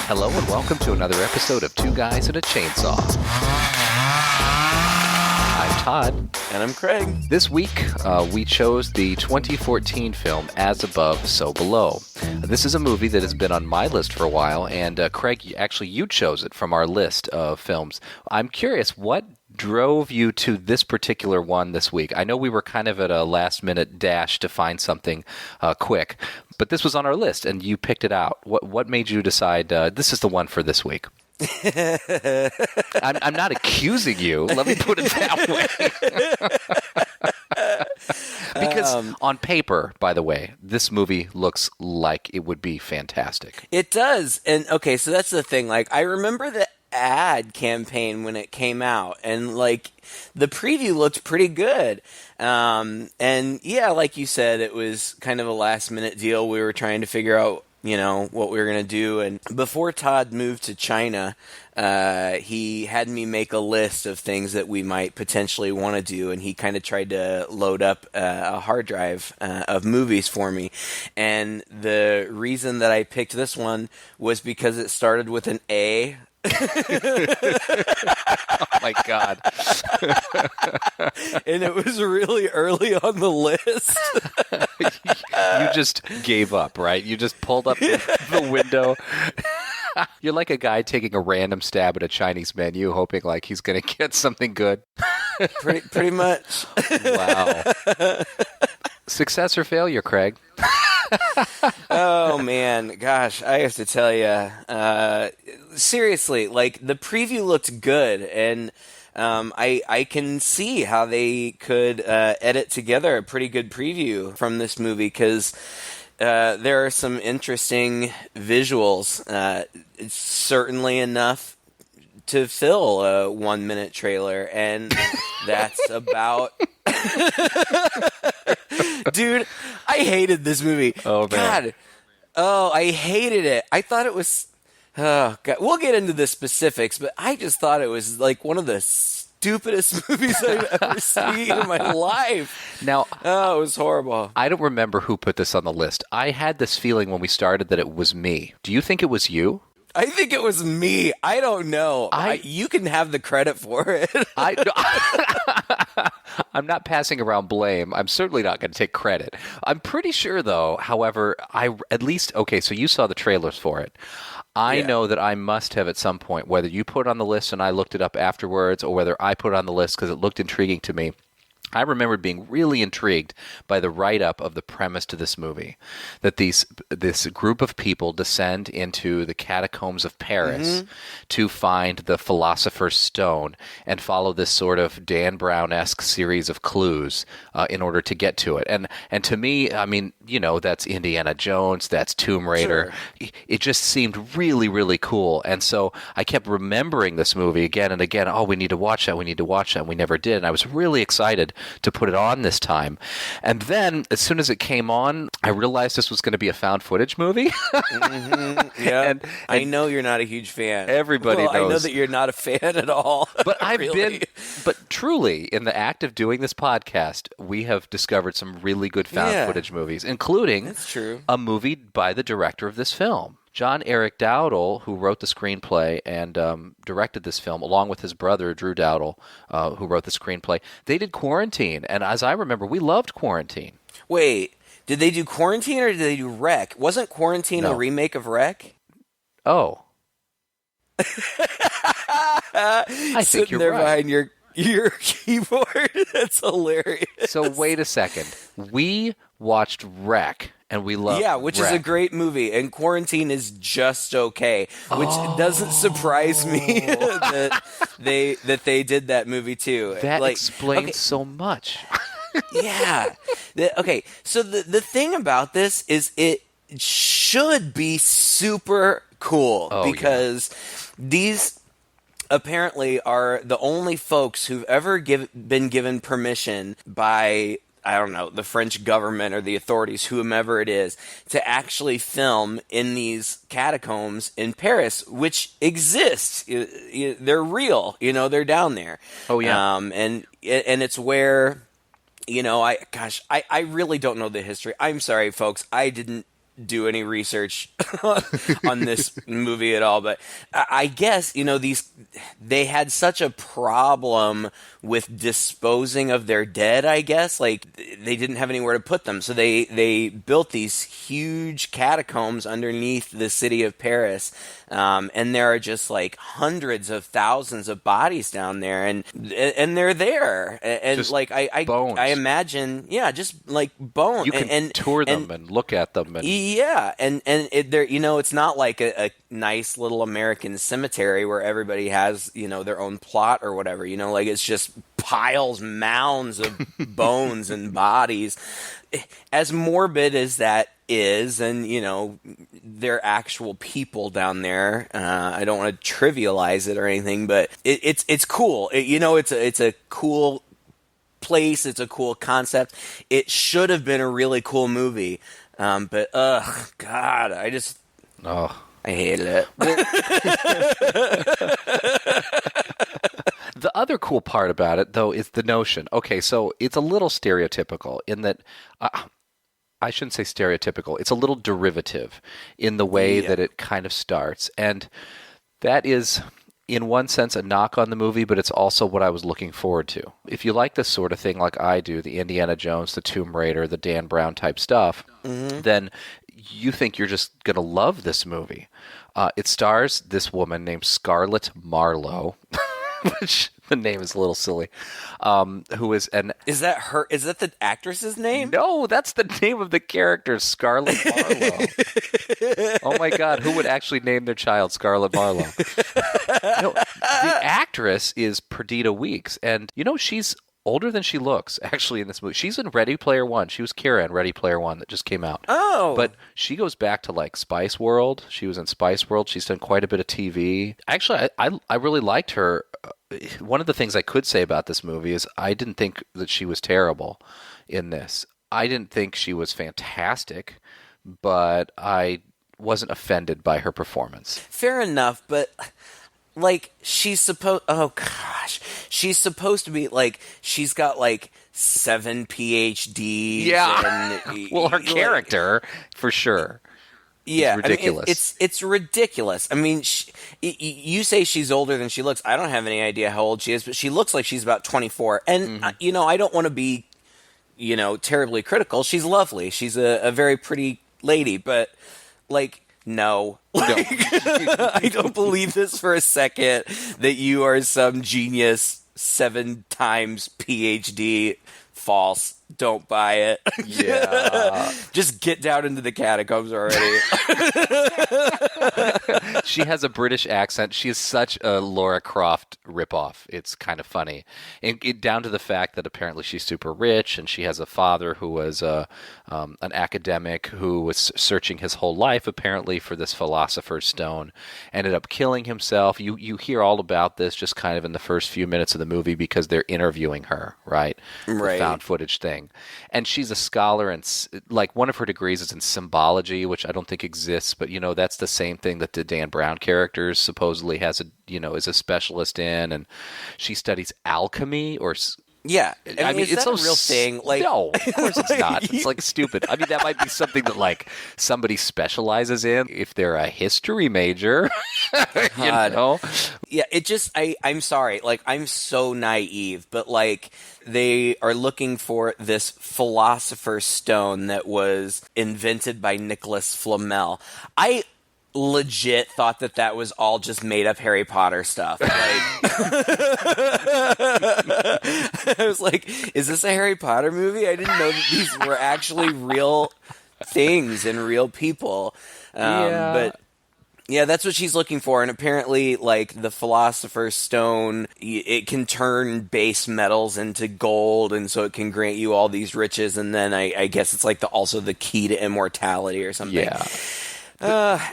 Hello and welcome to another episode of Two Guys and a Chainsaw. I'm Todd. And I'm Craig. This week, we chose the 2014 film As Above, So Below. This is a movie that has been on my list for a while, and Craig, actually you chose it from our list of films. I'm curious, what drove you to this particular one this week? I know we were kind of at a last-minute dash to find something quick, but this was on our list, and you picked it out. What made you decide this is the one for this week? I'm not accusing you. Let me put it that way. Because on paper, by the way, this movie looks like it would be fantastic. It does. And okay, so that's the thing. Like, I remember the ad campaign when it came out, and like the preview looked pretty good. And yeah, like you said, it was kind of a last minute deal. We were trying to figure out, what we were going to do. And before Todd moved to China, he had me make a list of things that we might potentially want to do. And he kind of tried to load up a hard drive of movies for me. And the reason that I picked this one was because it started with an A. Oh my God. And it was really early on the list. You just gave up, right? You just pulled up the window. You're like a guy taking a random stab at a Chinese menu, hoping like he's going to get something good. Pretty much. Wow. Success or failure, Craig? Oh man, gosh, I have to tell you, seriously, like the preview looked good, and I can see how they could edit together a pretty good preview from this movie, because there are some interesting visuals. It's certainly enough to fill a 1 minute trailer, and that's about. Dude, I hated this movie. Oh, man. God. Oh, I hated it. I thought it was... Oh, God. We'll get into the specifics, but I just thought it was like one of the stupidest movies I've ever seen in my life. Now, oh, it was horrible. I don't remember who put this on the list. I had this feeling when we started that it was me. Do you think it was you? I think it was me. I don't know. You can have the credit for it. I'm not passing around blame. I'm certainly not going to take credit. I'm pretty sure, though, however, okay, so you saw the trailers for it. I know that I must have at some point, whether you put it on the list and I looked it up afterwards, or whether I put it on the list because it looked intriguing to me. I remember being really intrigued by the write-up of the premise to this movie, that this group of people descend into the catacombs of Paris to find the philosopher's stone and follow this sort of Dan Brown-esque series of clues in order to get to it. And to me, I mean, that's Indiana Jones, that's Tomb Raider. Sure. It just seemed really, really cool. And so I kept remembering this movie again and again. Oh, we need to watch that. We need to watch that. And we never did. And I was really excited to put it on this time. And then, as soon as it came on, I realized this was going to be a found footage movie. Yeah, and I know you're not a huge fan. Everybody knows. I know that you're not a fan at all. But but truly, in the act of doing this podcast, we have discovered some really good found footage movies, including That's true. A movie by the director of this film. John Eric Dowdle, who wrote the screenplay and directed this film, along with his brother, Drew Dowdle, who wrote the screenplay, they did Quarantine. And as I remember, we loved Quarantine. Wait, did they do Quarantine or did they do Wreck? Wasn't Quarantine a remake of Wreck? Oh. I think you're right. Behind your keyboard. That's hilarious. So wait a second. We watched Wreck. And we love which Wreck. is a great movie, and Quarantine is just okay, which doesn't surprise me that they did that movie too. That explains so much. Yeah. Okay, so the thing about this is it should be super cool because these apparently are the only folks who've ever been given permission by, I don't know, the French government or the authorities, whomever it is, to actually film in these catacombs in Paris, which exist. They're real. They're down there. Oh, yeah. And it's where, I really don't know the history. I'm sorry, folks. I didn't do any research on this movie at all, but I guess, they had such a problem with disposing of their dead, I guess. Like, they didn't have anywhere to put them, so they built these huge catacombs underneath the city of Paris, and there are just like hundreds of thousands of bodies down there, and they're there, and Just like bones. I imagine, yeah, just like bones. You can tour them and look at them, and Yeah, and there, it's not like a nice little American cemetery where everybody has, their own plot or whatever. Like it's just piles, mounds of bones and bodies. As morbid as that is, and they're actual people down there. I don't want to trivialize it or anything, but it's cool. It's a cool place. It's a cool concept. It should have been a really cool movie. But God, oh. I hated it. The other cool part about it, though, is the notion. Okay, so it's a little stereotypical in that. I shouldn't say stereotypical. It's a little derivative in the way that it kind of starts, and that is, in one sense, a knock on the movie, but it's also what I was looking forward to. If you like this sort of thing like I do, the Indiana Jones, the Tomb Raider, the Dan Brown type stuff, then you think you're just going to love this movie. It stars this woman named Scarlett Marlowe, which the name is a little silly, who is an... Is that her? Is that the actress's name? No, that's the name of the character, Scarlett Marlowe. Oh my God, who would actually name their child Scarlett Marlowe? No, the actress is Perdita Weeks, and she's older than she looks, actually, in this movie. She's in Ready Player One. She was Kira in Ready Player One that just came out. Oh. But she goes back to, like, Spice World. She was in Spice World. She's done quite a bit of TV. Actually, I really liked her. One of the things I could say about this movie is I didn't think that she was terrible in this. I didn't think she was fantastic, but I wasn't offended by her performance. Fair enough, but... Like, she's supposed to be, like, she's got, like, 7 PhDs. Yeah. And, well, her character, for sure. Yeah. Ridiculous. It's ridiculous. I mean, you say she's older than she looks. I don't have any idea how old she is, but she looks like she's about 24. And, I don't want to be, terribly critical. She's lovely. She's a very pretty lady, but, like... No. I don't believe this for a second that you are some genius 7 times PhD. False. Don't buy it. Yeah. Just get down into the catacombs already. She has a British accent. She is such a Laura Croft ripoff. It's kind of funny. And down to the fact that apparently she's super rich, and she has a father who was an academic who was searching his whole life, apparently, for this philosopher's stone. Ended up killing himself. You hear all about this just kind of in the first few minutes of the movie because they're interviewing her, right? Right. The found footage thing. And she's a scholar, and like one of her degrees is in symbology, which I don't think exists, but that's the same thing that the Dan Brown characters supposedly has is a specialist in, and she studies alchemy or... Yeah, I mean, is it's that so a real thing? Like, no, of course it's not. It's like stupid. I mean, that might be something that like somebody specializes in if they're a history major. God. Yeah, it just I'm sorry. Like, I'm so naive, but like they are looking for this philosopher's stone that was invented by Nicholas Flamel. I legit thought that was all just made up Harry Potter stuff. Like, I was like, is this a Harry Potter movie? I didn't know that these were actually real things and real people. But yeah, that's what she's looking for. And apparently, like, the Philosopher's Stone, it can turn base metals into gold, and so it can grant you all these riches. And then I guess it's like also the key to immortality or something. Yeah.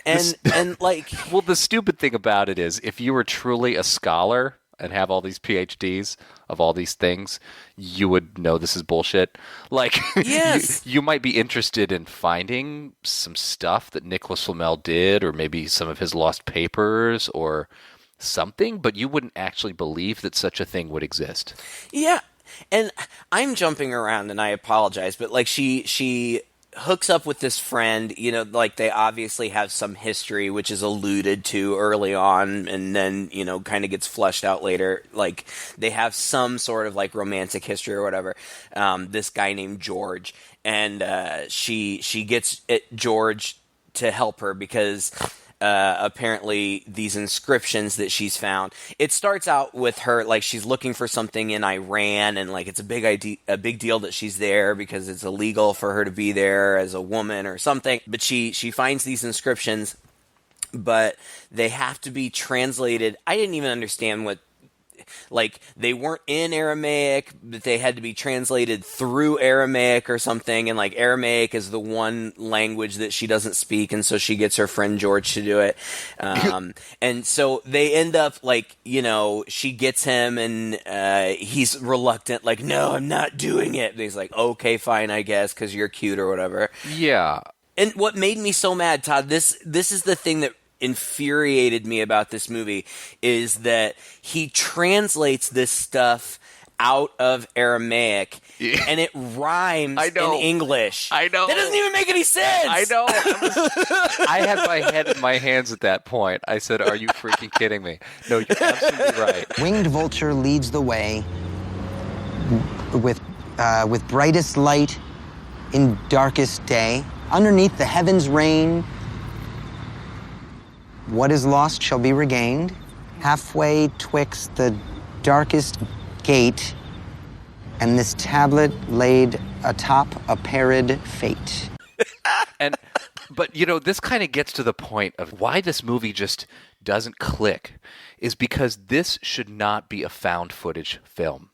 And like, well, the stupid thing about it is, if you were truly a scholar and have all these PhDs of all these things, you would know this is bullshit. Like, yes, you might be interested in finding some stuff that Nicholas Flamel did, or maybe some of his lost papers or something, but you wouldn't actually believe that such a thing would exist. Yeah, and I'm jumping around, and I apologize, but like she hooks up with this friend, like they obviously have some history, which is alluded to early on, and then, kind of gets fleshed out later. Like, they have some sort of, like, romantic history or whatever. This guy named George, and she gets George to help her because apparently these inscriptions that she's found. It starts out with her, like, she's looking for something in Iran, and, like, it's a big deal that she's there because it's illegal for her to be there as a woman or something. But she finds these inscriptions, but they have to be translated. I didn't even understand what, like, they weren't in Aramaic, but they had to be translated through Aramaic or something, and, like, Aramaic is the one language that she doesn't speak, and so she gets her friend George to do it. And so they end up, like, she gets him, and he's reluctant, like, no, I'm not doing it. And he's like, okay, fine, I guess, because you're cute or whatever. Yeah. And what made me so mad, Todd, this is the thing that infuriated me about this movie, is that he translates this stuff out of Aramaic, and it rhymes in English. I know. That doesn't even make any sense. I know. I had my head in my hands at that point. I said, are you freaking kidding me? No, you're absolutely right. Winged vulture leads the way with brightest light in darkest day. Underneath the heavens reign. What is lost shall be regained. Halfway twixt the darkest gate and this tablet laid atop a parid fate. But this kind of gets to the point of why this movie just doesn't click, is because this should not be a found footage film.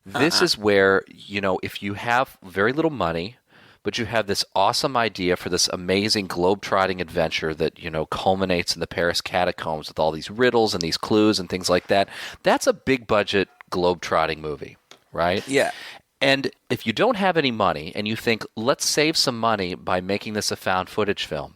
This is where, if you have very little money, but you have this awesome idea for this amazing globe-trotting adventure that, culminates in the Paris catacombs with all these riddles and these clues and things like that. That's a big-budget globe-trotting movie, right? Yeah. And if you don't have any money and you think, let's save some money by making this a found footage film,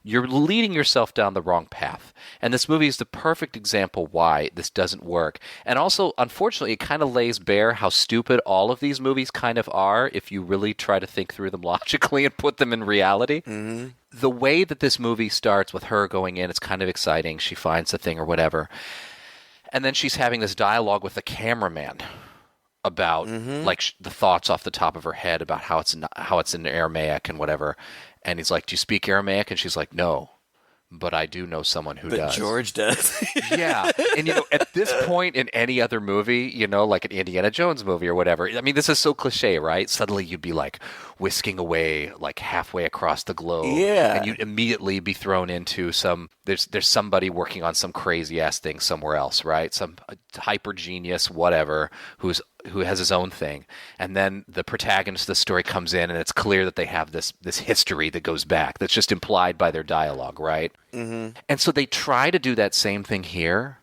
you're leading yourself down the wrong path. And this movie is the perfect example why this doesn't work. And also, unfortunately, it kind of lays bare how stupid all of these movies kind of are if you really try to think through them logically and put them in reality. Mm-hmm. The way that this movie starts with her going in, it's kind of exciting. She finds the thing or whatever. And then she's having this dialogue with the cameraman about the thoughts off the top of her head about how it's in Aramaic and whatever. And he's like, do you speak Aramaic? And she's like, no, but I do know someone who does. But George does. Yeah. And, at this point in any other movie, like an Indiana Jones movie or whatever, I mean, this is so cliche, right? Suddenly you'd be like whisking away like halfway across the globe. Yeah. And you'd immediately be thrown into there's somebody working on some crazy ass thing somewhere else, right? Some hyper genius, whatever, who has his own thing. And then the protagonist of the story comes in, and it's clear that they have this history that goes back, that's just implied by their dialogue, right? Mm-hmm. And so they try to do that same thing here,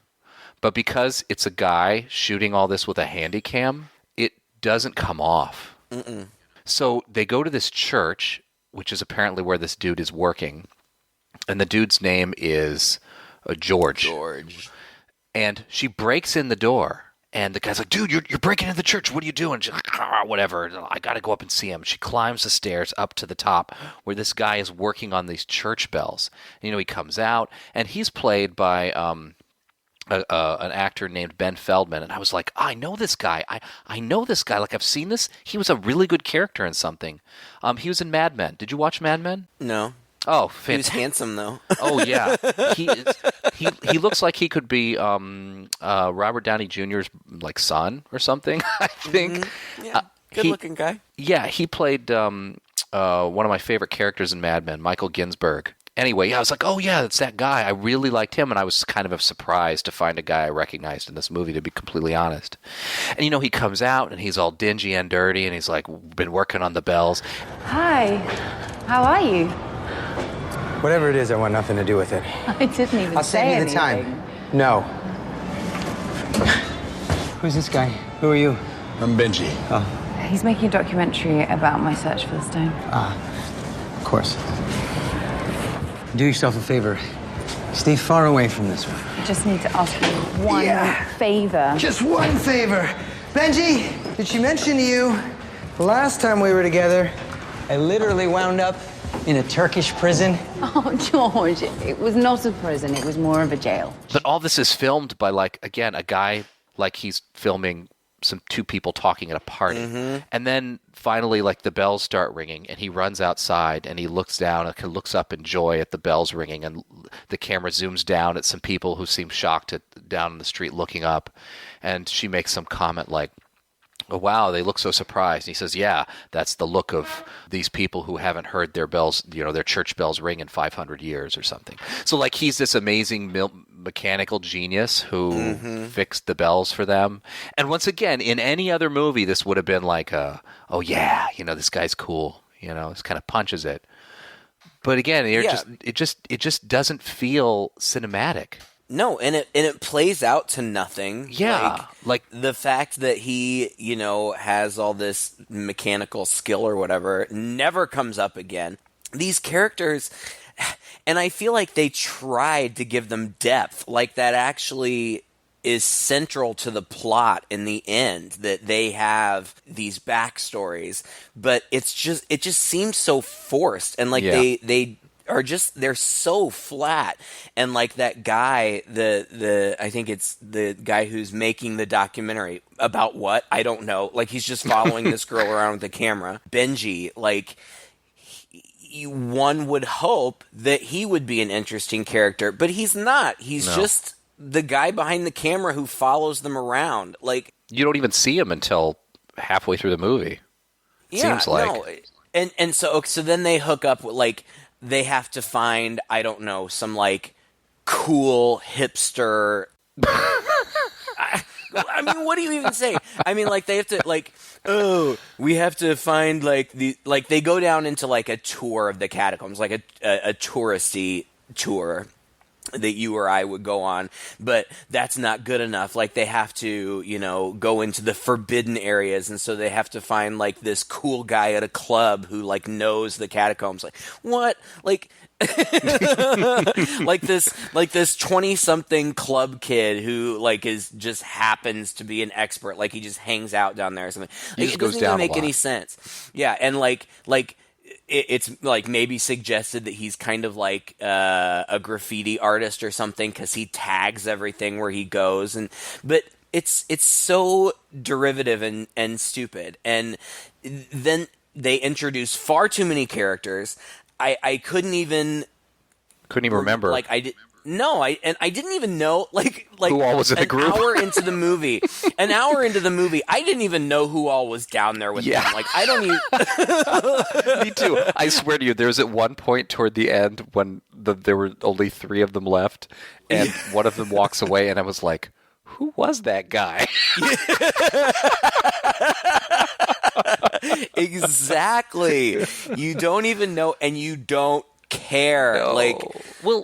but because it's a guy shooting all this with a handy cam, it doesn't come off. Mm-mm. So they go to this church, which is apparently where this dude is working, and the dude's name is George. George. And she breaks in the door. And the guy's like, dude, you're breaking into the church. What are you doing? She's like, whatever. I got to go up and see him. She climbs the stairs up to the top where this guy is working on these church bells. And, he comes out, and he's played by an actor named Ben Feldman. And I was like, I know this guy. I know this guy. Like, I've seen this. He was a really good character in something. He was in Mad Men. Did you watch Mad Men? No. Oh, fantastic. He was handsome, though. Oh, yeah. He looks like he could be Robert Downey Jr.'s like son or something, I think. Mm-hmm. Yeah, good-looking guy. Yeah, he played one of my favorite characters in Mad Men, Michael Ginsberg. Anyway, I was like, oh, yeah, it's that guy. I really liked him, and I was kind of surprised to find a guy I recognized in this movie, to be completely honest. And, he comes out, and he's all dingy and dirty, and he's, like, been working on the bells. Hi. How are you? Whatever it is, I want nothing to do with it. I didn't even I'll say save you the anything. time. No. Who's this guy? Who are you? I'm Benji. Oh. He's making a documentary about my search for the stone. Of course. Do yourself a favor. Stay far away from this one. I just need to ask you one favor. Just one favor. Benji, did she mention to you the last time we were together I literally wound up in a Turkish prison. Oh, George, it was not a prison. It was more of a jail. But all this is filmed by, like, again, a guy, like he's filming two people talking at a party. And then finally, like, the bells start ringing and he runs outside and he looks down and looks up in joy at the bells ringing, and the camera zooms down at some people who seem shocked down in the street looking up, and she makes some comment like, "Oh, wow, they look so surprised." And he says, "Yeah, that's the look of these people who haven't heard their bells, their church bells ring in 500 years or something." So, like, he's this amazing mechanical genius who fixed the bells for them. And once again, in any other movie, this would have been like, "Oh yeah, this guy's cool." This kind of punches it. But again, it just doesn't feel cinematic. No, and it plays out to nothing. Yeah, like the fact that he, has all this mechanical skill or whatever never comes up again. These characters, and I feel like they tried to give them depth, like that actually is central to the plot in the end, that they have these backstories, but it just seems so forced, and like they they're so flat. And like that guy, I think it's the guy who's making the documentary about what? I don't know. Like, he's just following this girl around with the camera. Benji, like, one would hope that he would be an interesting character, but he's not. He's just the guy behind the camera who follows them around. Like, you don't even see him until halfway through the movie. Seems like. No. And so then they hook up with, like, they have to find, I don't know, some, like, cool hipster. I mean, what do you even say? I mean, like, they have to, like, we have to find, like, they go down into, like, a tour of the catacombs, like a touristy tour that you or I would go on, but that's not good enough. Like, they have to, go into the forbidden areas, and so they have to find, like, this cool guy at a club who, like, knows the catacombs. Like, what? Like, like this 20-something club kid who, like, just happens to be an expert. Like, he just hangs out down there or something. Like, it doesn't even make any sense. Yeah, and like it's like maybe suggested that he's kind of like a graffiti artist or something, because he tags everything where he goes, but it's so derivative and stupid. And then they introduce far too many characters. I couldn't even remember. Like, I did. No, I didn't even know, like who all was in the group. An hour into the movie, I didn't even know who all was down there with them. Like, I don't even. Me too. I swear to you, there was at one point toward the end when there were only 3 of them left, and one of them walks away, and I was like, "Who was that guy?" Exactly. You don't even know, and you don't care. No. Like, well,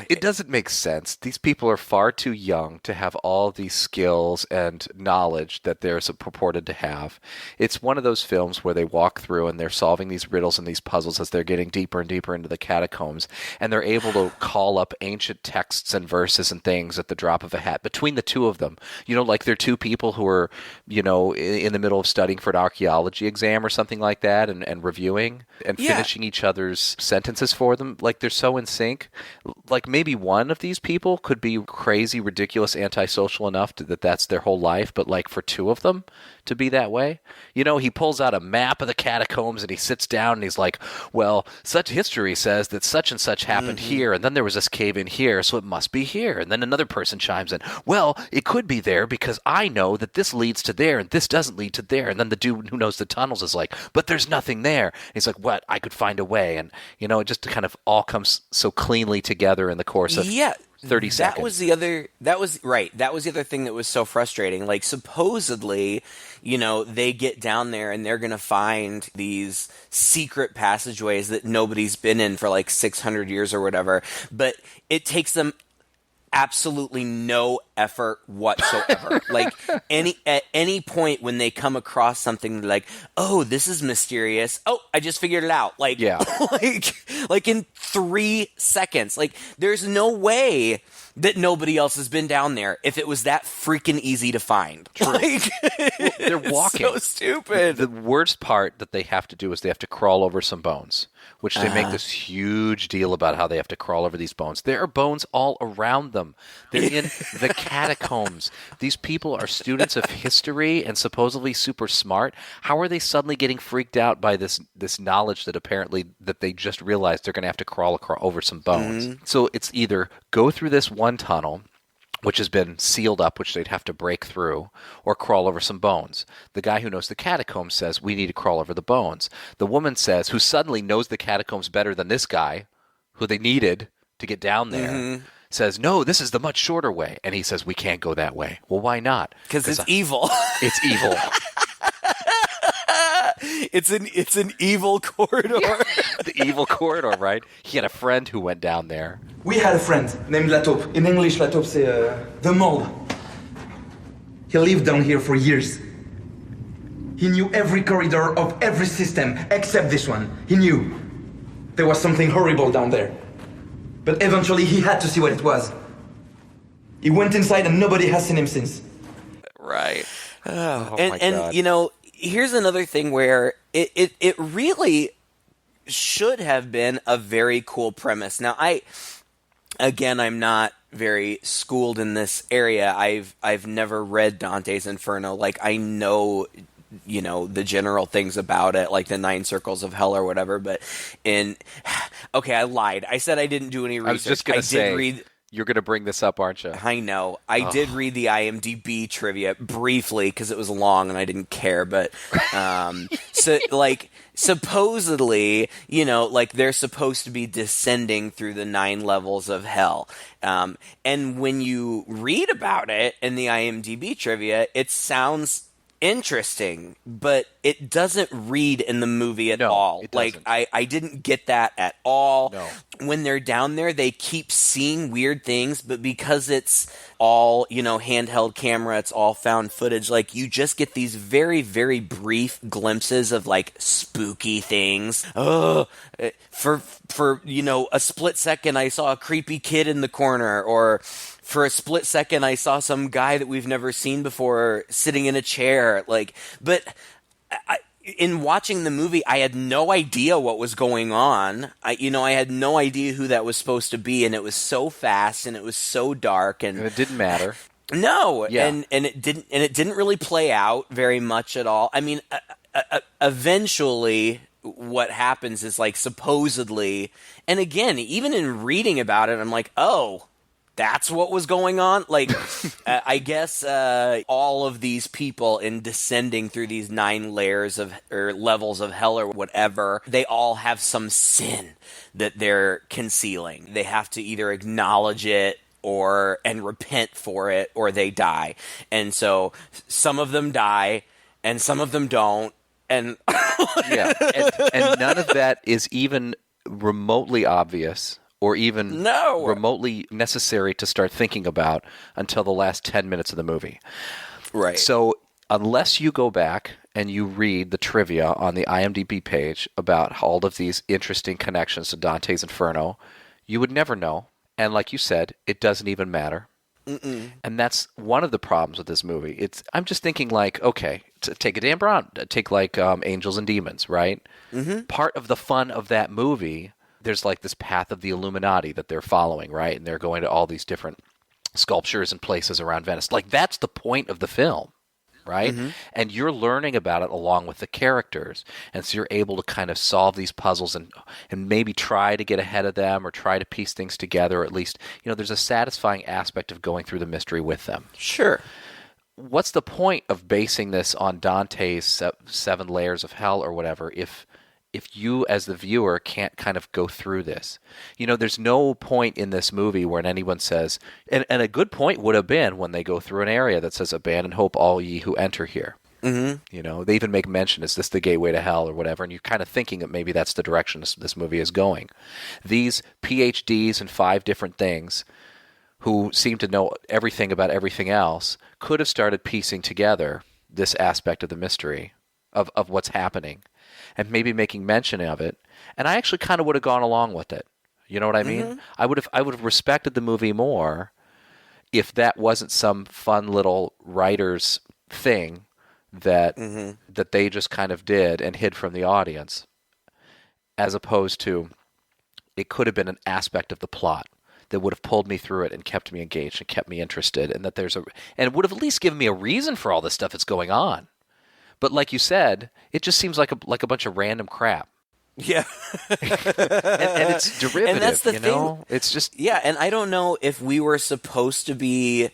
it doesn't make sense. These people are far too young to have all these skills and knowledge that they're purported to have. It's one of those films where they walk through and they're solving these riddles and these puzzles as they're getting deeper and deeper into the catacombs, and they're able to call up ancient texts and verses and things at the drop of a hat between the two of them. Like, they're two people who are, in the middle of studying for an archaeology exam or something like that, and reviewing and finishing each other's sentences for them. Like, they're so in sync. Like, maybe one of these people could be crazy, ridiculous, antisocial enough that that's their whole life, but, like, for 2 of them to be that way. He pulls out a map of the catacombs and he sits down and he's like, "Well, such history says that such and such happened here, and then there was this cave in here, so it must be here." And then another person chimes in, "Well, it could be there because I know that this leads to there and this doesn't lead to there." And then the dude who knows the tunnels is like, "But there's nothing there." And he's like, "What? I could find a way." And, it just kind of all comes so cleanly together in the course of 30 seconds. That was the other thing that was so frustrating. Like, supposedly, they get down there and they're going to find these secret passageways that nobody's been in for like 600 years or whatever. But it takes them absolutely no effort whatsoever. Like at any point when they come across something like, oh, this is mysterious. Oh, I just figured it out. Like, Yeah. like in 3 seconds. Like, there's no way that nobody else has been down there if it was that freaking easy to find. True. Like, Well, they're walking. so stupid. The worst part that they have to do is they have to crawl over some bones, which they make this huge deal about how they have to crawl over these bones. There are bones all around them. They're in the catacombs. These people are students of history and supposedly super smart. How are they suddenly getting freaked out by this knowledge that apparently that they just realized they're going to have to crawl over some bones? Mm-hmm. So it's either go through this one tunnel, which has been sealed up, which they'd have to break through, or crawl over some bones. The guy who knows the catacombs says, we need to crawl over the bones. The woman says, who suddenly knows the catacombs better than this guy, who they needed to get down there, says, no, this is the much shorter way. And he says, we can't go that way. Well, why not? Because it's evil. It's evil. It's an evil corridor. The evil corridor, right? He had a friend who went down there. We had a friend named La Taupe. In English, La Taupe, c'est the mole. He lived down here for years. He knew every corridor of every system except this one. He knew there was something horrible down there. But eventually he had to see what it was. He went inside and nobody has seen him since. Right. Oh, and my God. you know, here's another thing where it really should have been a very cool premise. Now, I'm not very schooled in this area. I've never read Dante's Inferno. Like, I know, you know, the general things about it, like the 9 circles of hell or whatever. But okay, I lied. I said I didn't do any research. I was just going to say, read. you're going to bring this up, aren't you? I know. I did read the IMDb trivia briefly because it was long and I didn't care. But so, like, supposedly, you know, like they're supposed to be descending through the 9 levels of hell. And when you read about it in the IMDb trivia, it sounds interesting, but it doesn't read in the movie at all. It like, doesn't. I didn't get that at all. No. When they're down there, they keep seeing weird things, but because it's all, you know, handheld camera, it's all found footage, like, you just get these very, very brief glimpses of, like, spooky things. Oh, for you know, a split second I saw a creepy kid in the corner, or for a split second I saw some guy that we've never seen before sitting in a chair. Like, but in watching the movie, I had no idea what was going on. I had no idea who that was supposed to be, and it was so fast and it was so dark, and it didn't matter. No, Yeah. and it didn't really play out very much at all. I mean, eventually what happens is, like, supposedly, and again, even in reading about it, I'm like, oh, that's what was going on? Like, I guess all of these people in descending through these 9 layers of, or levels of hell or whatever, they all have some sin that they're concealing. They have to either acknowledge it and repent for it, or they die. And so some of them die and some of them don't. And Yeah, and none of that is even remotely obvious or even remotely necessary to start thinking about until the last 10 minutes of the movie. Right. So unless you go back and you read the trivia on the IMDb page about all of these interesting connections to Dante's Inferno, you would never know. And like you said, it doesn't even matter. Mm-mm. And that's one of the problems with this movie. I'm just thinking, like, okay, take a Dan Brown, take like Angels and Demons, right? Mm-hmm. Part of the fun of that movie, there's like this path of the Illuminati that they're following, right? And they're going to all these different sculptures and places around Venice. Like, that's the point of the film, right? Mm-hmm. And you're learning about it along with the characters. And so you're able to kind of solve these puzzles and maybe try to get ahead of them or try to piece things together, or at least, you know, there's a satisfying aspect of going through the mystery with them. Sure. What's the point of basing this on Dante's 7 layers of hell or whatever if you as the viewer can't kind of go through this? You know, there's no point in this movie where anyone says, and a good point would have been when they go through an area that says, abandon hope all ye who enter here. Mm-hmm. You know, they even make mention, is this the gateway to hell or whatever, and you're kind of thinking that maybe that's the direction this movie is going. These PhDs in 5 different things who seemed to know everything about everything else, could have started piecing together this aspect of the mystery of what's happening and maybe making mention of it. And I actually kind of would have gone along with it. You know what I mean? I would have respected the movie more if that wasn't some fun little writer's thing that that they just kind of did and hid from the audience, as opposed to it could have been an aspect of the plot that would have pulled me through it and kept me engaged and kept me interested, and that and it would have at least given me a reason for all this stuff that's going on. But like you said, it just seems like a bunch of random crap. Yeah. And it's derivative, and that's the thing. It's just... Yeah, and I don't know if we were supposed to be...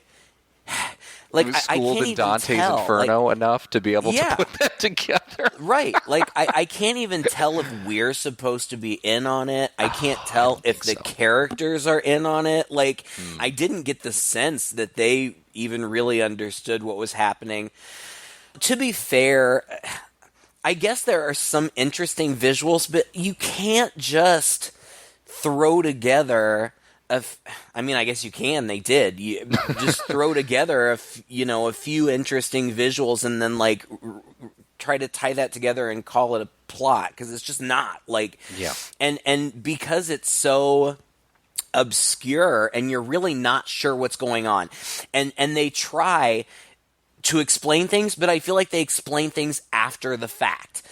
Like, I schooled can't in even Dante's tell. Inferno enough to be able to put that together. Right. Like, I can't even tell if we're supposed to be in on it. I can't tell if the characters are in on it. Like, I didn't get the sense that they even really understood what was happening. To be fair, I guess there are some interesting visuals, but you can't just throw together... I mean, I guess you can. They did. You just throw together a few interesting visuals and then like try to tie that together and call it a plot, because it's just not like. Yeah. And because it's so obscure and you're really not sure what's going on, and they try to explain things, but I feel like they explain things after the fact.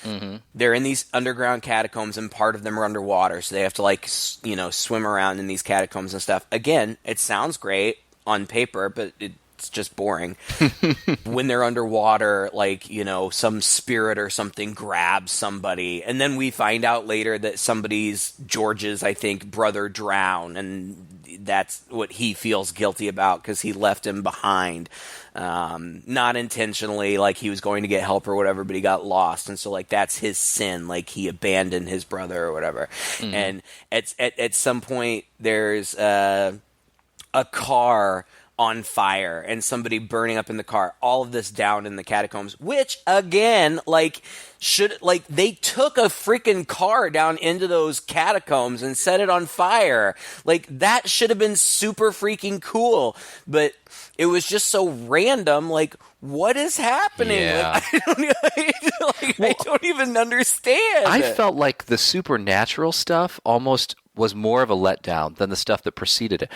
They're in these underground catacombs, and part of them are underwater, so they have to like swim around in these catacombs and stuff. Again, it sounds great on paper, but it's just boring. When they're underwater, like, some spirit or something grabs somebody, and then we find out later that George's, I think, brother drowned, and that's what he feels guilty about because he left him behind. Not intentionally, like he was going to get help or whatever, but he got lost, and so like that's his sin, like he abandoned his brother or whatever. And at some point there's a car on fire and somebody burning up in the car. All of this down in the catacombs, which again, they took a freaking car down into those catacombs and set it on fire. Like, that should have been super freaking cool, but it was just so random. Like, what is happening? Yeah. Like, I don't even understand. I felt like the supernatural stuff almost was more of a letdown than the stuff that preceded it.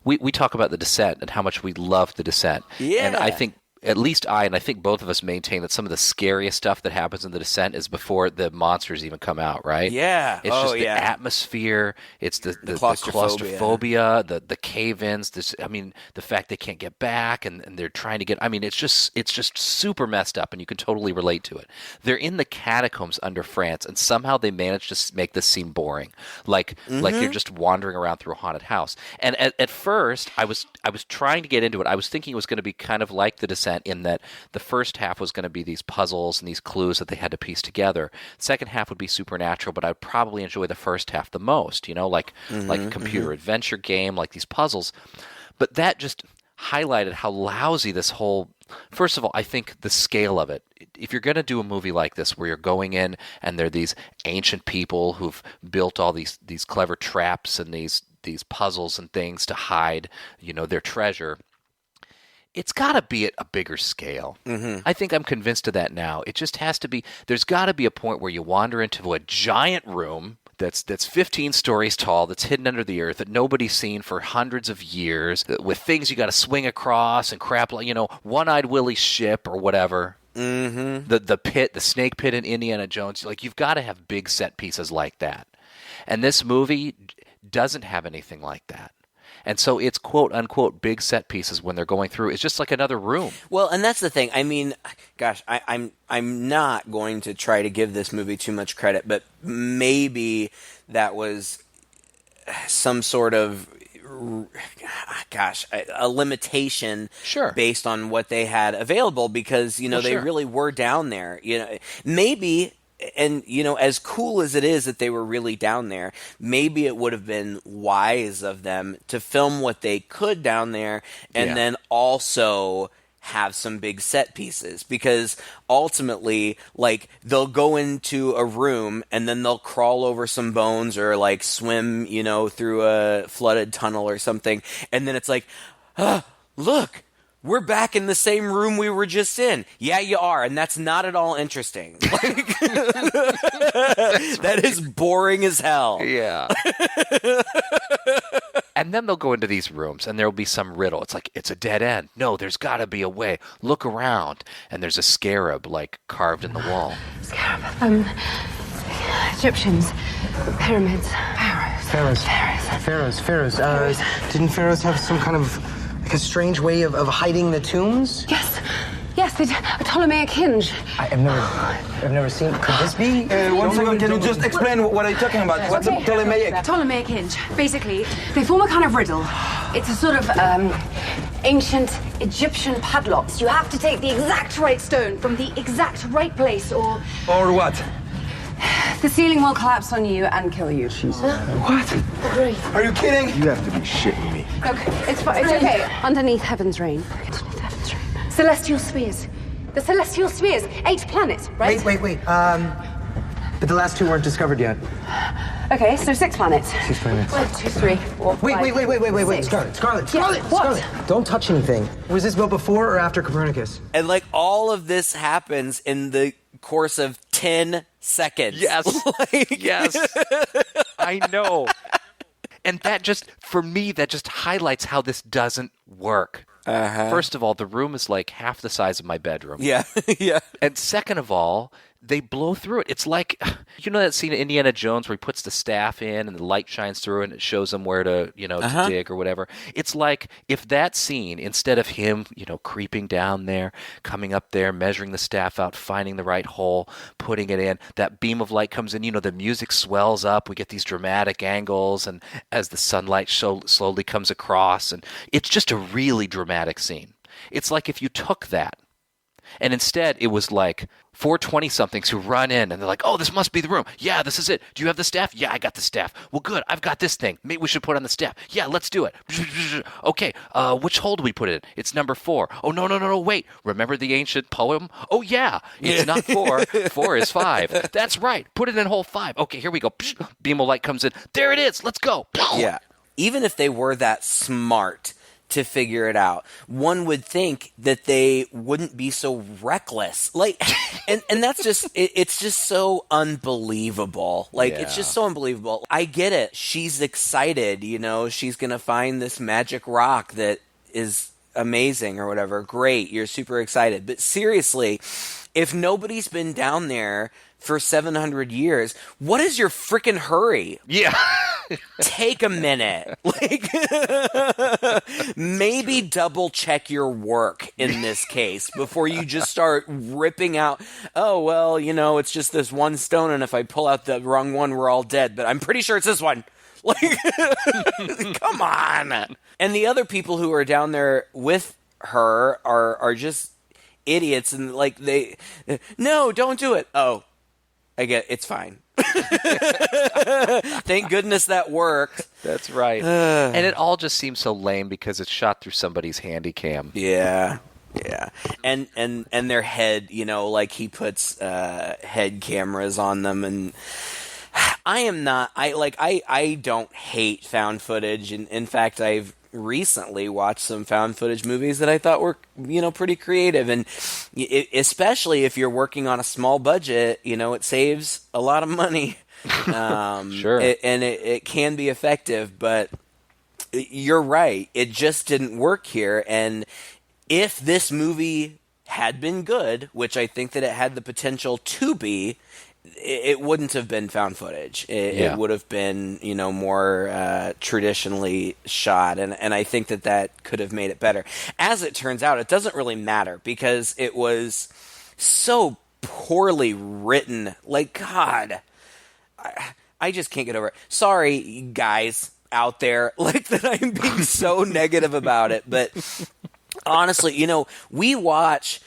We talk about The Descent and how much we love The Descent. Yeah. And I think at least I think both of us maintain that some of the scariest stuff that happens in The Descent is before the monsters even come out, right? Yeah. It's just the atmosphere, it's the claustrophobia, the cave-ins, the fact they can't get back and they're trying to get... it's just super messed up, and you can totally relate to it. They're in the catacombs under France, and somehow they managed to make this seem boring. Like you're just wandering around through a haunted house. And at first, I was trying to get into it. I was thinking it was going to be kind of like The Descent, in that the first half was going to be these puzzles and these clues that they had to piece together. Second half would be supernatural, but I'd probably enjoy the first half the most, like a computer adventure game, like these puzzles. But that just highlighted how lousy this whole... First of all, I think the scale of it. If you're going to do a movie like this where you're going in and there are these ancient people who've built all these clever traps and these puzzles and things to hide, their treasure, it's got to be at a bigger scale. I think I'm convinced of that now. It just has to be. There's got to be a point where you wander into a giant room that's 15 stories tall, that's hidden under the earth, that nobody's seen for hundreds of years, with things you got to swing across and crap, One-Eyed Willie's ship or whatever. The pit, the snake pit in Indiana Jones. Like, you've got to have big set pieces like that. And this movie doesn't have anything like that. And so it's quote-unquote big set pieces when they're going through. It's just like another room. Well, and that's the thing. Gosh, I'm not going to try to give this movie too much credit, but maybe that was some sort of, a limitation based on what they had available, because, they really were down there. Maybe... And, as cool as it is that they were really down there, maybe it would have been wise of them to film what they could down there and then also have some big set pieces, because ultimately, like, they'll go into a room and then they'll crawl over some bones or like swim, through a flooded tunnel or something, and then it's like, look, we're back in the same room we were just in. Yeah, you are, and that's not at all interesting. Like, that is boring as hell. Yeah. And then they'll go into these rooms, and there'll be some riddle. It's like, it's a dead end. No, there's got to be a way. Look around. And there's a scarab, like, carved in the wall. Scarab. Egyptians. Pyramids. Pharaohs. Didn't pharaohs have some kind of like a strange way of hiding the tombs? Yes, they did. A Ptolemaic hinge. I've never seen. Could this be? One second, can you just explain what are you talking about? What's a Ptolemaic? Ptolemaic hinge. Basically, they form a kind of riddle. It's a sort of ancient Egyptian padlocks. You have to take the exact right stone from the exact right place, or what? the ceiling will collapse on you and kill you. What? Are you kidding? You have to be shitting me. Look, it's okay. Underneath heaven's reign. Celestial spheres. The celestial spheres. 8 planets, right? Wait. But the last 2 weren't discovered yet. Okay, so 6 planets. 6 planets. 1, 2, 3, 4, 5. Wait. Scarlet. What? Don't touch anything. Was this built before or after Copernicus? And like, all of this happens in the course of 10 seconds. Yes. Like, Yes. I know. And that just, for me, that just highlights how this doesn't work. First of all, the room is like half the size of my bedroom. Yeah. And second of all, they blow through it. It's like, that scene in Indiana Jones where he puts the staff in and the light shines through and it shows him where to, to dig or whatever. It's like if that scene, instead of him, creeping down there, coming up there, measuring the staff out, finding the right hole, putting it in, that beam of light comes in, the music swells up. We get these dramatic angles, and as the sunlight slowly comes across, and it's just a really dramatic scene. It's like if you took that, and instead, it was like 420-somethings who run in, and they're like, oh, this must be the room. Yeah, this is it. Do you have the staff? Yeah, I got the staff. Well, good. I've got this thing. Maybe we should put on the staff. Yeah, let's do it. Okay, which hole do we put it in? It's number 4. Oh, no, wait. Remember the ancient poem? Oh, yeah. It's not 4. 4 is 5. That's right. Put it in hole 5. Okay, here we go. Beam of light comes in. There it is. Let's go. Yeah. Even if they were that smart to figure it out, one would think that they wouldn't be so reckless. Like, and that's just, it's just so unbelievable. Like, it's just so unbelievable. I get it. She's excited, she's going to find this magic rock that is amazing or whatever. Great. You're super excited. But seriously, if nobody's been down there for 700 years, what is your freaking hurry? Yeah. Take a minute. Like, maybe double check your work in this case before you just start ripping out, oh, well, it's just this one stone, and if I pull out the wrong one, we're all dead, but I'm pretty sure it's this one. Like, come on. And the other people who are down there with her are just idiots, and like, no, don't do it. Oh, I get it's fine. Thank goodness that worked. That's right. And it all just seems so lame because it's shot through somebody's handy cam. Yeah. And their head, like he puts head cameras on them, and I don't hate found footage, and in fact I've recently watched some found footage movies that I thought were, pretty creative, and especially if you're working on a small budget, it saves a lot of money. Sure. It can be effective, but you're right. It just didn't work here. And if this movie had been good, which I think that it had the potential to be, it wouldn't have been found footage. It would have been, more traditionally shot, and I think that could have made it better. As it turns out, it doesn't really matter because it was so poorly written. Like, God, I just can't get over it. Sorry, guys out there, like, that I'm being so negative about it, but honestly, we watch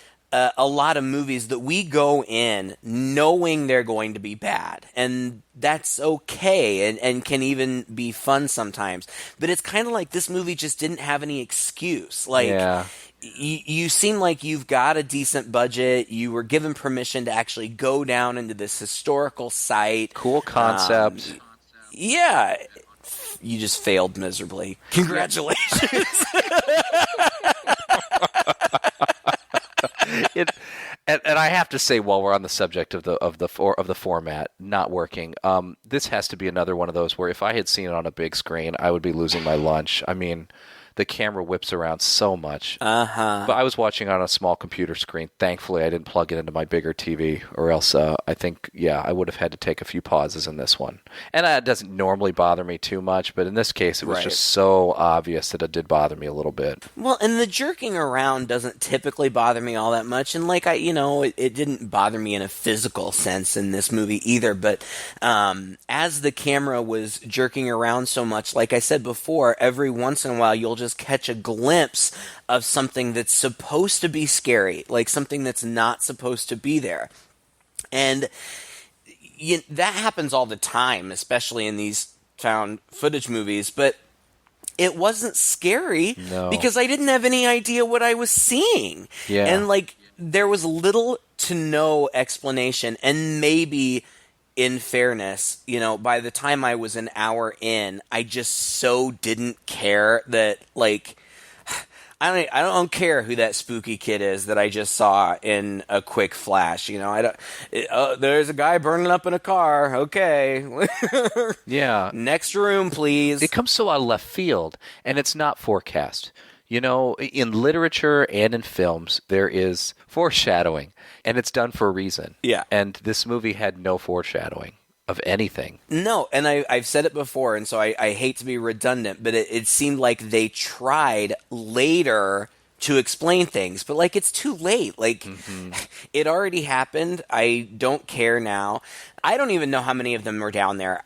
a lot of movies that we go in knowing they're going to be bad, and that's okay, and can even be fun sometimes. But it's kind of like this movie just didn't have any excuse. Like, you seem like you've got a decent budget. You were given permission to actually go down into this historical site. Cool concept. Yeah, you just failed miserably. Congratulations. And I have to say, while we're on the subject of the format not working, this has to be another one of those where if I had seen it on a big screen, I would be losing my lunch. I mean, the camera whips around so much. But I was watching on a small computer screen. Thankfully, I didn't plug it into my bigger TV, or else I think, I would have had to take a few pauses in this one. And that doesn't normally bother me too much, but in this case, it was just so obvious that it did bother me a little bit. Well, and the jerking around doesn't typically bother me all that much, and it didn't bother me in a physical sense in this movie either. But as the camera was jerking around so much, like I said before, every once in a while you'll just catch a glimpse of something that's supposed to be scary, like something that's not supposed to be there. And that happens all the time, especially in these found footage movies, but it wasn't scary because I didn't have any idea what I was seeing. Yeah. And there was little to no explanation, and maybe in fairness, by the time I was an hour in, I just so didn't care that, I don't care who that spooky kid is that I just saw in a quick flash. There's a guy burning up in a car. Okay. Yeah. Next room, please. It comes so out of left field, and it's not forecast. In literature and in films, there is foreshadowing, and it's done for a reason. Yeah. And this movie had no foreshadowing of anything. No, and I've said it before, and so I hate to be redundant, but it seemed like they tried later to explain things, but it's too late. It already happened. I don't care now. I don't even know how many of them were down there.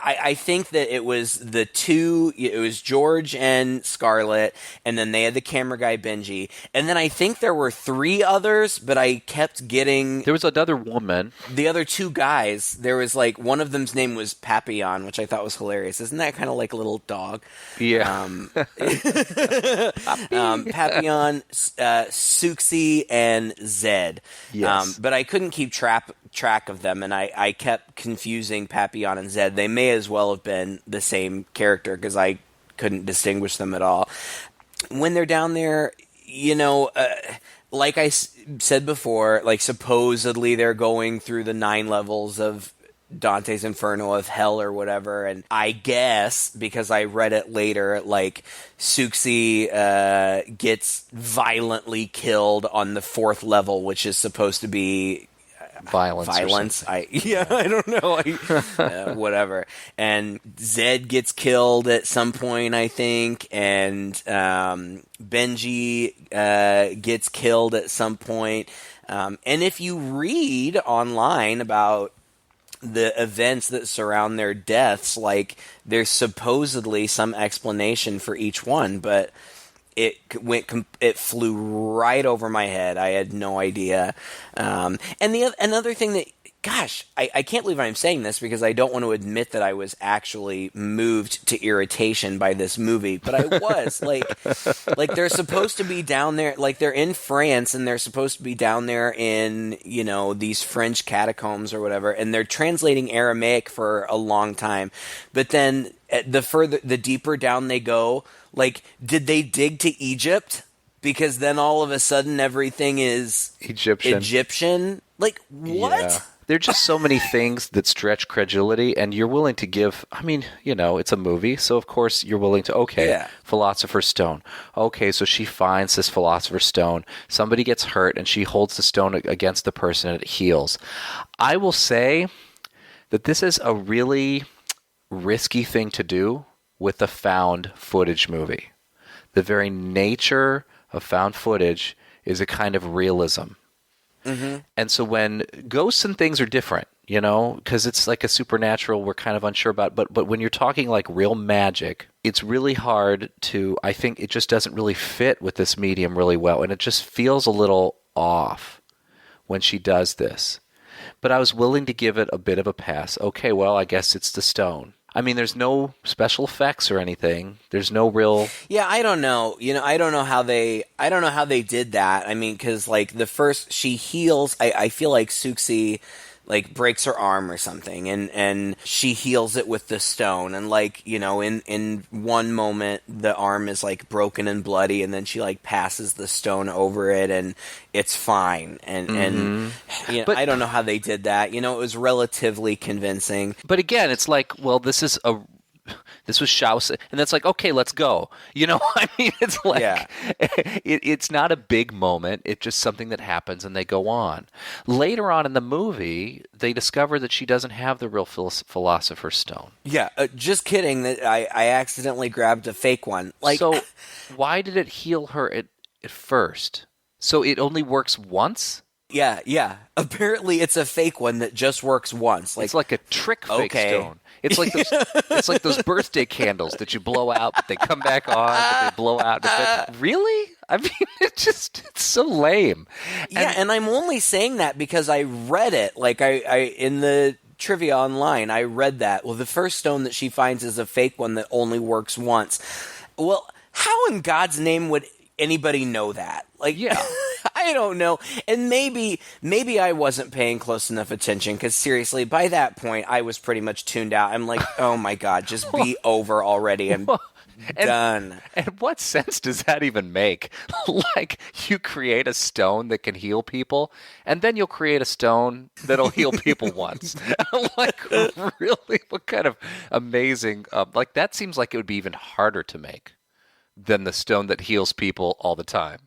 I think that it was it was George and Scarlett, and then they had the camera guy Benji, and then I think there were 3 others, but I kept getting... There was another woman. The other 2 guys, there was one of them's name was Papillon, which I thought was hilarious. Isn't that kind of like a little dog? Yeah. Papillon, Suxi, and Zed. Yes. But I couldn't keep track of them, and I kept confusing Papillon and Zed. They may as well have been the same character because I couldn't distinguish them at all. When they're down there, like I said before, supposedly they're going through the 9 levels of Dante's Inferno of hell or whatever, and I guess because I read it later, Suxi gets violently killed on the 4th level, which is supposed to be violence. I don't know. Whatever. And Zed gets killed at some point, I think, and Benji gets killed at some point. And if you read online about the events that surround their deaths, there's supposedly some explanation for each one, but it flew right over my head. I had no idea. And another thing that, gosh, I can't believe I'm saying this because I don't want to admit that I was actually moved to irritation by this movie, but I was. They're supposed to be down there, they're in France, and they're supposed to be down there in, these French catacombs or whatever, and they're translating Aramaic for a long time. But then the deeper down they go, did they dig to Egypt? Because then all of a sudden everything is Egyptian? What? Yeah. There are just so many things that stretch credulity, and you're willing to give... it's a movie, so of course you're willing to... Philosopher's Stone. Okay, so she finds this Philosopher's Stone. Somebody gets hurt, and she holds the stone against the person, and it heals. I will say that this is a really risky thing to do with a found footage movie. The very nature of found footage is a kind of realism. Mm-hmm. And so when ghosts and things are different, because it's like a supernatural we're kind of unsure about, but when you're talking real magic, it's really hard to, I think it just doesn't really fit with this medium really well, and it just feels a little off when she does this. But I was willing to give it a bit of a pass. Okay, well, I guess it's the stone. I mean, there's no special effects or anything. There's no real. Yeah, I don't know. I don't know how they did that. I mean, because like the first she heals, I feel like Suxi like breaks her arm or something, and she heals it with the stone, and like in one moment the arm is like broken and bloody, and then she like passes the stone over it, and it's fine, and But- I don't know how they did that. It was relatively convincing. But again, it's like, well, this was Schaus, and that's like, okay, let's go. I mean, it's like, Yeah. it's not a big moment. It's just something that happens, and they go on. Later on in the movie, they discover that she doesn't have the real philosopher's stone. Yeah, just kidding. That I accidentally grabbed a fake one. Like, So why did it heal her at first? So it only works once? yeah. Apparently, it's a fake one that just works once. It's like a trick fake okay. stone. It's like those birthday candles that you blow out, but they come back on, but they blow out. Really? I mean, it's so lame. And I'm only saying that because I read it. Like I in the trivia online, I read that. Well, the first stone that she finds is a fake one that only works once. Well, how in God's name would anybody know that? Like, Yeah. I don't know. And maybe I wasn't paying close enough attention, because seriously, by that point, I was pretty much tuned out. I'm like, oh my God, just be over already. I'm done. And what sense does that even make? Like, you create a stone that can heal people, and then you'll create a stone that'll heal people once. Like, really? What kind of amazing... like, that seems like it would be even harder to make than the stone that heals people all the time.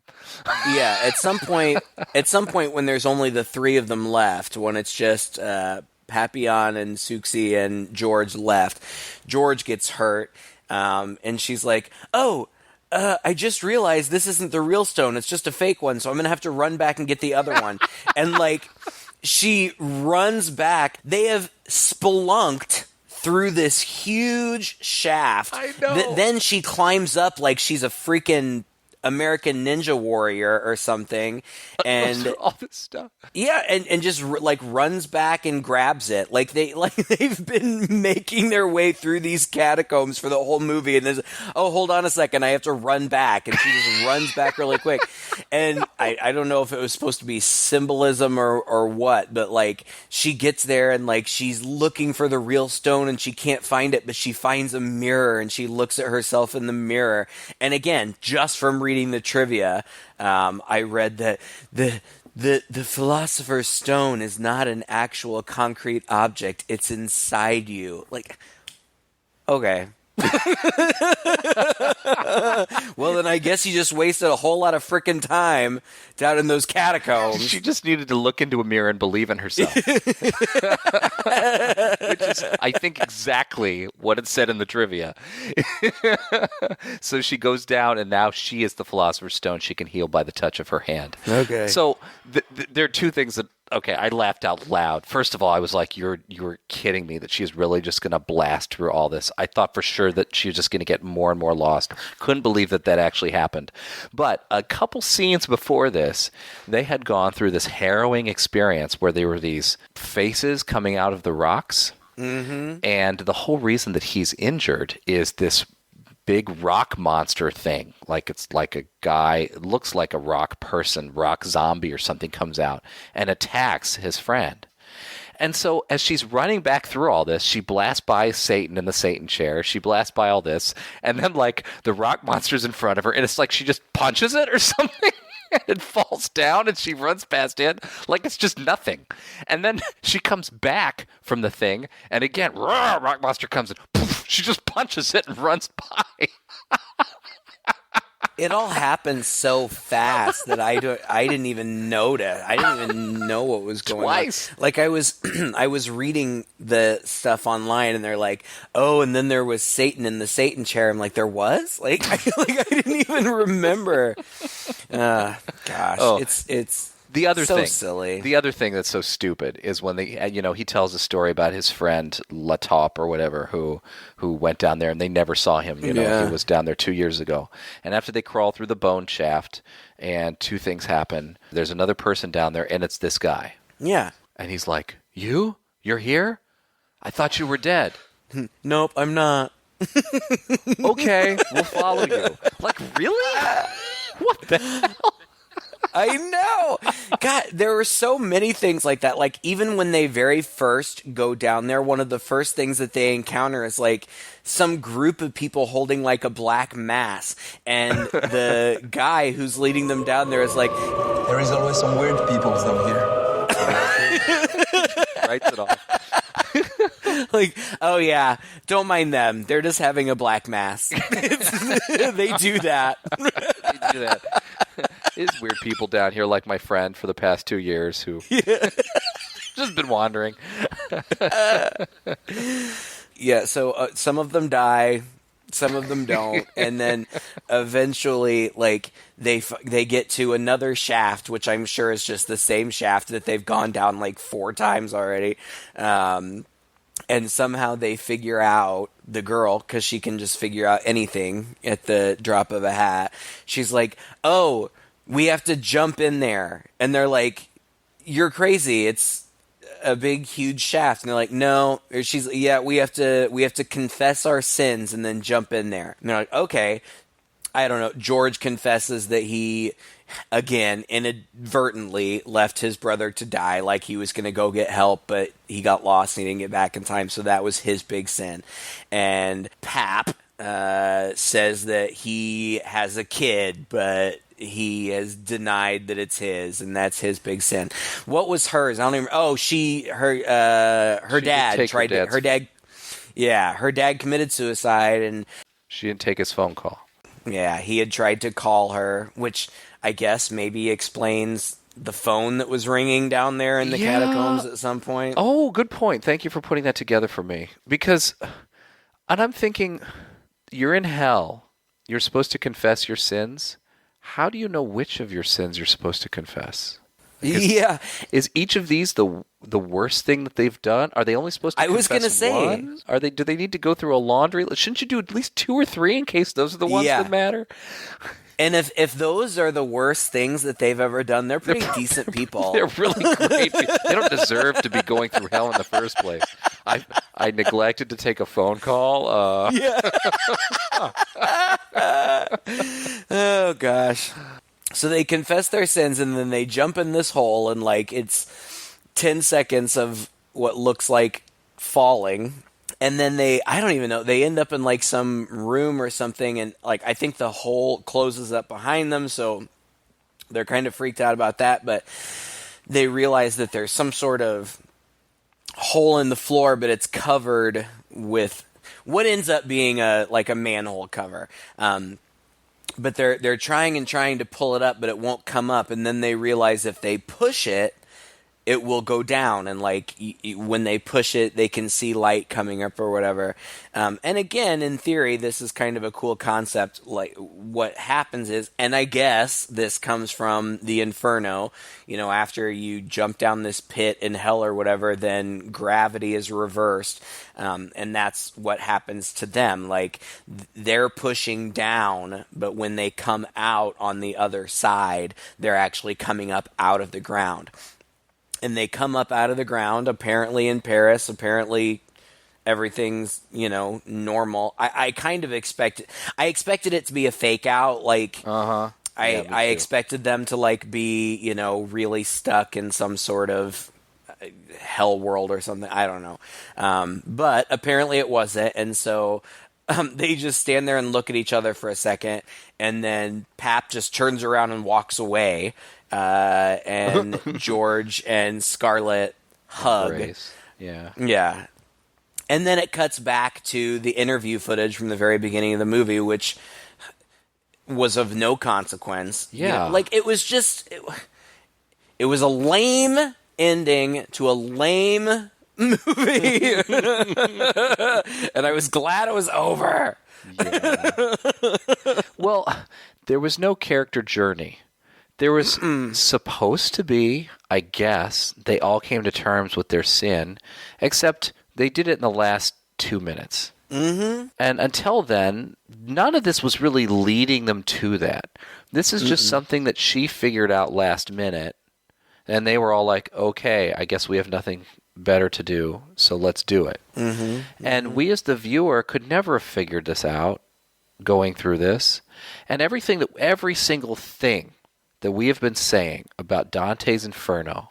Yeah, at some point when there's only the three of them left, when it's just Papillon and Suxi and George left, George gets hurt, and she's like, I just realized this isn't the real stone, it's just a fake one, so I'm gonna have to run back and get the other one. And like, she runs back. They have spelunked through this huge shaft. I know. Then she climbs up like she's a freaking American Ninja Warrior or something, and all this stuff. yeah, and just like runs back and grabs it. Like they've been making their way through these catacombs for the whole movie, and there's, oh, hold on a second, I have to run back, and she just runs back really quick. And I don't know if it was supposed to be symbolism or what, but like she gets there and like she's looking for the real stone and she can't find it, but she finds a mirror and she looks at herself in the mirror. And again, just from reading the trivia, I read that the philosopher's stone is not an actual concrete object. It's inside you. Like, okay. Well, then I guess you just wasted a whole lot of frickin' time down in those catacombs. She just needed to look into a mirror and believe in herself. Which is, I think, exactly what it said in the trivia. So she goes down, and now she is the Philosopher's Stone. She can heal by the touch of her hand. Okay. So there are two things that... Okay, I laughed out loud. First of all, I was like, you were kidding me that she's really just going to blast through all this. I thought for sure that she was just going to get more and more lost. Couldn't believe that actually happened. But a couple scenes before this, they had gone through this harrowing experience where there were these faces coming out of the rocks. Mm-hmm. And the whole reason that he's injured is this big rock monster thing. Like, it's like a guy, it looks like a rock person, rock zombie or something, comes out and attacks his friend. And so as she's running back through all this, she blasts by Satan in the Satan chair. She blasts by all this. And then, like, the rock monster's in front of her, and it's like she just punches it or something. And it falls down, and she runs past it like it's just nothing. And then she comes back from the thing, and again, rock monster comes in. Poof, she just punches it and runs by. It all happened so fast that I didn't even notice. I didn't even know what was going Twice. on. Like, I was I was reading the stuff online, and they're like, "Oh, and then there was Satan in the Satan chair." I'm like, "There was?" Like I didn't even remember. Gosh, Oh. it's The other so thing, silly. The other thing that's so stupid is when he tells a story about his friend Latop or whatever who went down there and they never saw him. Yeah. He was down there 2 years ago. And after they crawl through the bone shaft, and two things happen. There's another person down there, and it's this guy. Yeah. And he's like, "You're here? I thought you were dead." Nope, I'm not. Okay, we'll follow you. Like, really? What the hell? I know. God, there were so many things like that. Like, even when they very first go down there, one of the first things that they encounter is like some group of people holding like a black mass. And the guy who's leading them down there is like, There is always some weird people down here. Writes it off. like, oh yeah, don't mind them. They're just having a black mass. They do that. They do that. There's weird people down here, like my friend for the past 2 years who just been wandering. Yeah, so some of them die, some of them don't, and then eventually, like, they get to another shaft, which I'm sure is just the same shaft that they've gone down like 4 times already. And somehow they figure out, the girl, because she can just figure out anything at the drop of a hat. She's like, oh, we have to jump in there. And they're like, you're crazy. It's a big, huge shaft. And they're like, no. Or we have to confess our sins and then jump in there. And they're like, okay. I don't know. George confesses that he, again, inadvertently left his brother to die, like he was going to go get help, but he got lost and he didn't get back in time, so that was his big sin. And Pap says that he has a kid, but he has denied that it's his, and that's his big sin. What was hers? I don't even. Oh, her dad tried to. Her dad committed suicide, and She didn't take his phone call. yeah, he had tried to call her, which I guess maybe explains the phone that was ringing down there in the catacombs at some point. Oh, good point. Thank you for putting that together for me. Because, and I'm thinking, you're in hell. You're supposed to confess your sins. How do you know which of your sins you're supposed to confess? Yeah. Is each of these the worst thing that they've done? Are they only supposed to confess was gonna say. one? Do they need to go through a laundry list? Shouldn't you do at least 2 or 3 in case those are the ones that matter? And if those are the worst things that they've ever done, they're pretty decent people. They're really great. They don't deserve to be going through hell in the first place. I neglected to take a phone call. Yeah. Oh, gosh. So they confess their sins, and then they jump in this hole, and like it's 10 seconds of what looks like falling. And then I don't even know, they end up in like some room or something, and like I think the hole closes up behind them, so they're kind of freaked out about that, but they realize that there's some sort of hole in the floor, but it's covered with what ends up being a manhole cover. But they're trying to pull it up, but it won't come up, and then they realize if they push it, it will go down, and like when they push it, they can see light coming up or whatever. And again, in theory, this is kind of a cool concept. Like what happens is, and I guess this comes from the Inferno. You know, after you jump down this pit in hell or whatever, then gravity is reversed, and that's what happens to them. Like they're pushing down, but when they come out on the other side, they're actually coming up out of the ground. And they come up out of the ground, apparently in Paris. Apparently everything's, normal. I kind of expected it to be a fake out. Like, I expected them to, like, be, really stuck in some sort of hell world or something. I don't know. But apparently it wasn't. And so they just stand there and look at each other for a second. And then Pap just turns around and walks away. And George and Scarlett hug. Grace. Yeah. Yeah. And then it cuts back to the interview footage from the very beginning of the movie, which was of no consequence. Yeah. Like, it was just... It was a lame ending to a lame movie. And I was glad it was over. Yeah. Well, there was no character journey. There was supposed to be, I guess, they all came to terms with their sin, except they did it in the last 2 minutes. Mm-hmm. And until then, none of this was really leading them to that. This is just something that she figured out last minute, and they were all like, okay, I guess we have nothing better to do, so let's do it. And we as the viewer could never have figured this out going through this. And every single thing that we have been saying about Dante's Inferno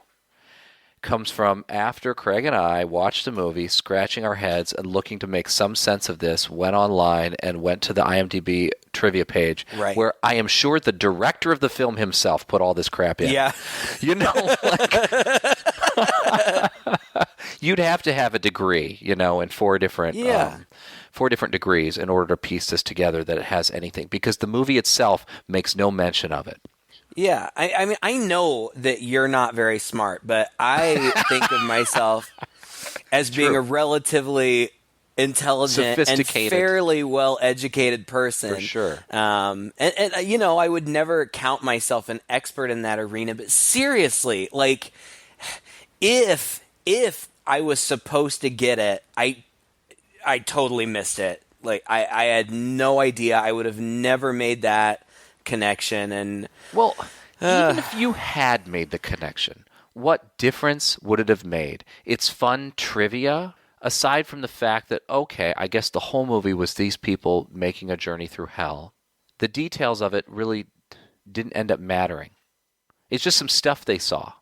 comes from after Craig and I watched the movie, scratching our heads and looking to make some sense of this, went online and went to the IMDb trivia page, where I am sure the director of the film himself put all this crap in. Yeah. You know, you'd have to have a degree, in four different degrees in order to piece this together that it has anything, because the movie itself makes no mention of it. Yeah, I mean, I know that you're not very smart, but I think of myself as being a relatively intelligent and fairly well-educated person. For sure. And I would never count myself an expert in that arena, but seriously, like, if I was supposed to get it, I totally missed it. Like, I had no idea. I would have never made that connection. And even if you had made the connection, what difference would it have made? It's fun trivia, aside from the fact that, okay, I guess the whole movie was these people making a journey through hell. The details of it really didn't end up mattering. It's just some stuff they saw.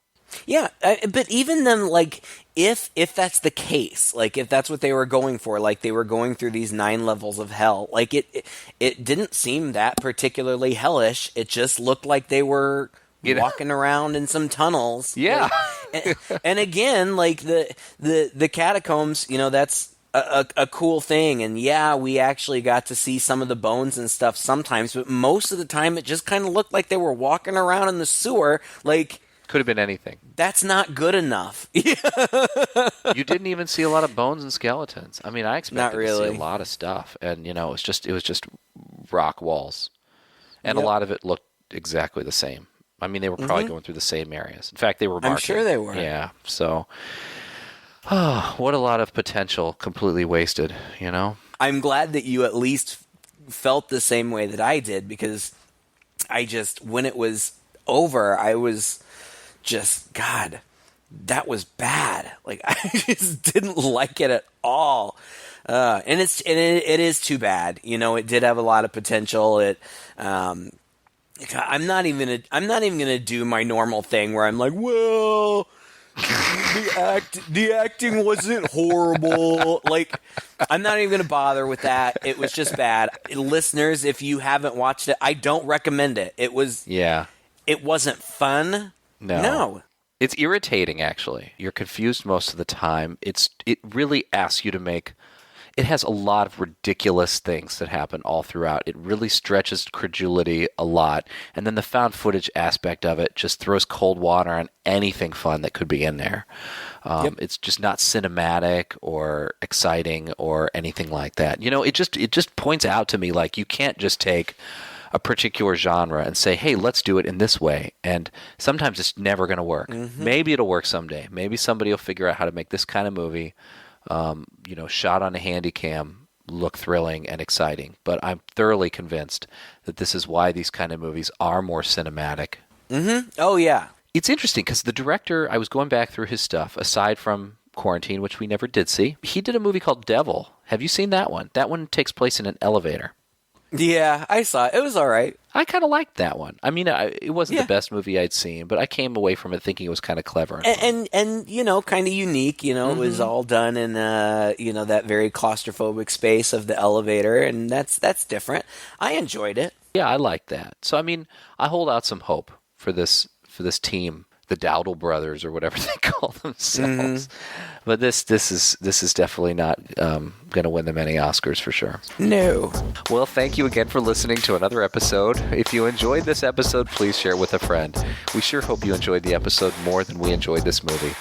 Yeah, but even them, like, if that's the case, like, if that's what they were going for, like, they were going through these 9 levels of hell, like, it didn't seem that particularly hellish. It just looked like they were walking around in some tunnels. Yeah. Like, and again, like, the catacombs, that's a cool thing. And yeah, we actually got to see some of the bones and stuff sometimes, but most of the time it just kind of looked like they were walking around in the sewer, like... Could have been anything. That's not good enough. You didn't even see a lot of bones and skeletons. I mean, I expected to see a lot of stuff, and it was just rock walls, and a lot of it looked exactly the same. I mean, they were probably going through the same areas. In fact, they were marking. I'm sure they were. Yeah. So, what a lot of potential completely wasted. I'm glad that you at least felt the same way that I did, because when it was over, I was just, God, that was bad. Like, I just didn't like it at all. And it is too bad. It did have a lot of potential. I'm not even gonna do my normal thing where I'm like, well, the acting wasn't horrible. Like, I'm not even gonna bother with that. It was just bad. Listeners, if you haven't watched it, I don't recommend it. It wasn't fun. No. It's irritating, actually. You're confused most of the time. It really asks you to make... It has a lot of ridiculous things that happen all throughout. It really stretches credulity a lot. And then the found footage aspect of it just throws cold water on anything fun that could be in there. It's just not cinematic or exciting or anything like that. It just points out to me, like, you can't just take a particular genre and say, hey, let's do it in this way. And sometimes it's never going to work. Maybe it'll work someday. Maybe somebody will figure out how to make this kind of movie, shot on a handy cam, look thrilling and exciting. But I'm thoroughly convinced that this is why these kind of movies are more cinematic. Oh, yeah. It's interesting because the director, I was going back through his stuff, aside from Quarantine, which we never did see, he did a movie called Devil. Have you seen that one? That one takes place in an elevator. Yeah, I saw it. It was all right. I kind of liked that one. I mean, it wasn't the best movie I'd seen, but I came away from it thinking it was kind of clever. And kind of unique. It was all done in, that very claustrophobic space of the elevator, and that's different. I enjoyed it. Yeah, I liked that. So, I mean, I hold out some hope for this team, the Dowdle brothers or whatever they call themselves. But this is definitely not going to win them any Oscars for sure. No. Well, thank you again for listening to another episode. If you enjoyed this episode, please share it with a friend. We sure hope you enjoyed the episode more than we enjoyed this movie.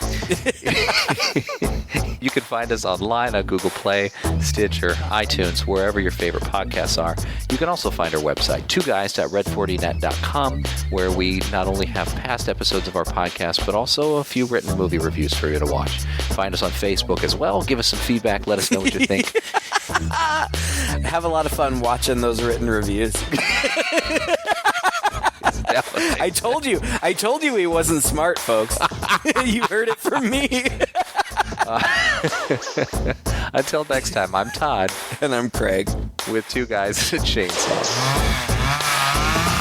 You can find us online on Google Play, Stitcher, iTunes, wherever your favorite podcasts are. You can also find our website, twoguys.red40net.com, where we not only have past episodes of our podcast, but also a few written movie reviews for you to watch. Find us on Facebook as well. Give us some feedback. Let us know what you think. Have a lot of fun watching those written reviews. I told you he wasn't smart, folks. You heard it from me. Until next time, I'm Todd And I'm Craig. with two guys and a chainsaw.